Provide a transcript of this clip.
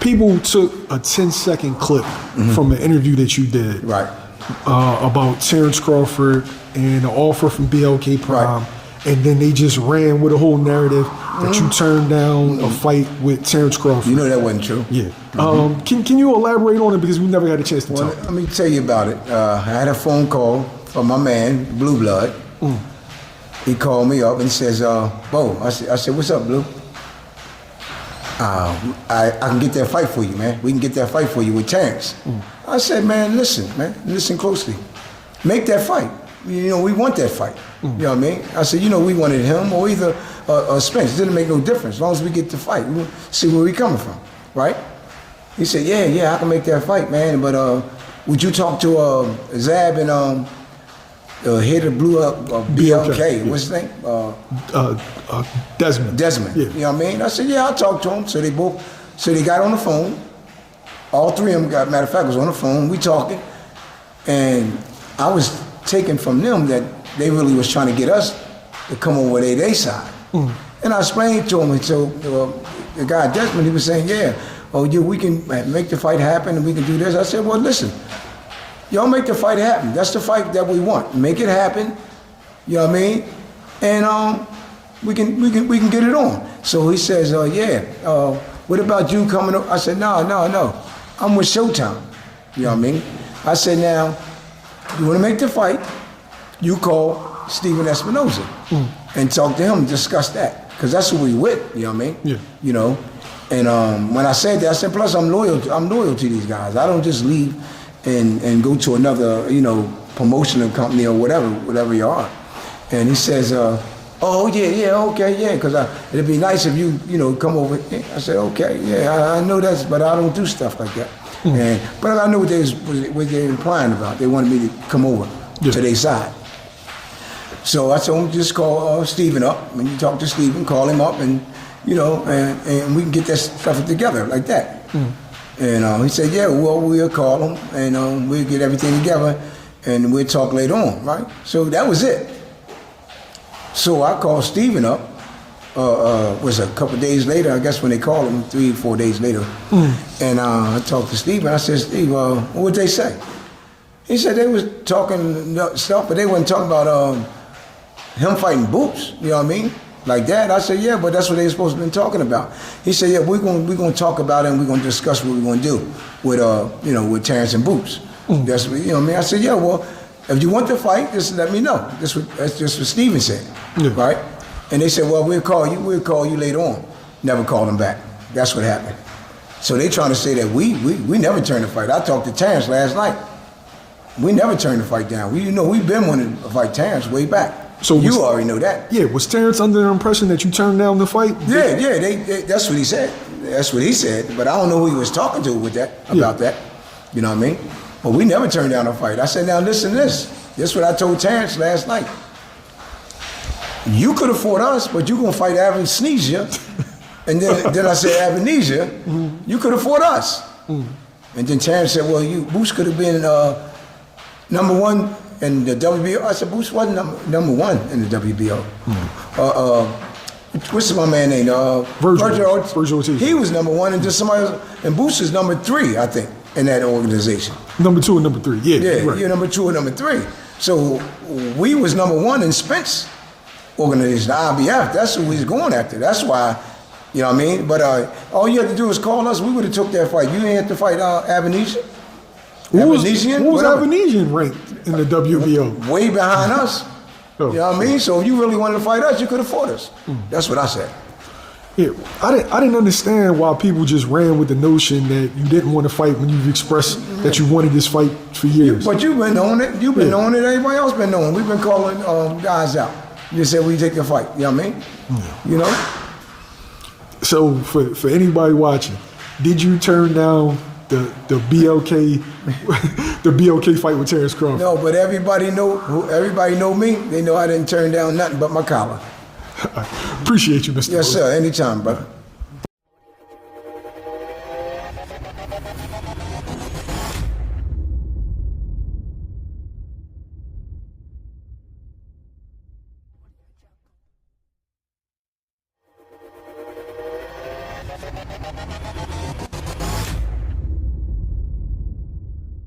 People took a 10-second clip from an interview that you did, Right. About Terence Crawford and the offer from BLK Prime, Right. and then they just ran with a whole narrative that you turned down a fight with Terence Crawford. You know that wasn't true. Yeah. Can you elaborate on it, because we never had a chance to talk? Let me tell you about it. I had a phone call from my man, Blue Blood. He called me up and says, Bo, I said, what's up, Blue? I can get that fight for you, man. We can get that fight for you with Terence. I said, man, listen closely. Make that fight. You know, we want that fight. You know what I mean? I said, you know, we wanted him or either Spence. It didn't make no difference. As long as we get the fight, we see where we coming from, right? He said, yeah, I can make that fight, man. But would you talk to Zab and the head of Blue BLK? What's his name? Desmond. Desmond. Yeah. You know what I mean? I said, yeah, I'll talk to him. So they got on the phone. All three of them got, matter of fact, was on the phone. We talking. And I was taken from them that they really was trying to get us to come over their side. And I explained to him, and so the guy Desmond, he was saying, we can make the fight happen and we can do this. I said, well, listen, y'all make the fight happen. That's the fight that we want. Make it happen. You know what I mean? And we can get it on. So he says, what about you coming up? I said, no. I'm with Showtime. You know what I mean? I said, now, you want to make the fight, you call Steven Espinoza and talk to him and discuss that. Because that's who we with, you know what I mean? Yeah. You know? And when I said that, I said, plus I'm loyal to these guys. I don't just leave and go to another, promotional company or whatever you are. And he says, okay, because it'd be nice if you, come over. I said, okay, I know that, but I don't do stuff like that. But I know what they were implying about. They wanted me to come over to their side. So I told him, just call Steven up. When you talk to Steven, call him up and we can get that stuff together like that. And he said, we'll call him and we'll get everything together and we'll talk later on, right? So that was it. So I called Steven up, was a couple of days later, I guess when they called him, 3 or 4 days later. And I talked to Steven. I said, Steve, what'd they say? He said they was talking stuff, but they wasn't talking about him fighting Boots, you know what I mean? Like that. I said, but that's what they were supposed to be talking about. He said, we're gonna talk about it and we're gonna discuss what we're gonna do with with Terence and Boots. That's what, you know what I mean? I said, well, if you want to fight, just let me know. That's just what Steven said, right? And they said, well, we'll call you later on. Never called him back. That's what happened. So they trying to say that we never turned the fight. I talked to Terence last night. We never turned the fight down. We've been wanting to fight Terence way back. So you already know that. Yeah, was Terence under the impression that you turned down the fight? Yeah, that's what he said. That's what he said. But I don't know who he was talking to with that, about that. You know what I mean? But we never turned down a fight. I said, now listen to this. This is what I told Terence last night. You could have fought us, but you're going to fight Avenesia. And then I said, Avenesia, you could have fought us. And then Terence said, well, Boots could have been number one in the WBO. I said, Boots wasn't number one in the WBO. What's my man name? Virgil Ortiz. He was number one, and just somebody else. And Boots is number 3, I think, in that organization. Number 2 and number 3, right. You're number 2 and number 3. So we was number 1 in Spence organization, the IBF. That's who he's going after. That's why, you know what I mean? But all you had to do was call us. We would have took that fight. You ain't have to fight Avenesia. What was Avenesian ranked in the WBO? Way behind us. You know what I mean? So if you really wanted to fight us, you could have fought us. That's what I said. Yeah, I didn't understand why people just ran with the notion that you didn't want to fight when you've expressed that you wanted this fight for years. But you've been knowing it. You've been knowing it. Everybody else been knowing. We've been calling guys out. You said we take the fight. You know what I mean? You know? So for anybody watching, did you turn down the BLK the BLK fight with Terence Crawford? No, but everybody know me. They know I didn't turn down nothing but my collar. Appreciate you, Mr. Yes, sir. Anytime, brother.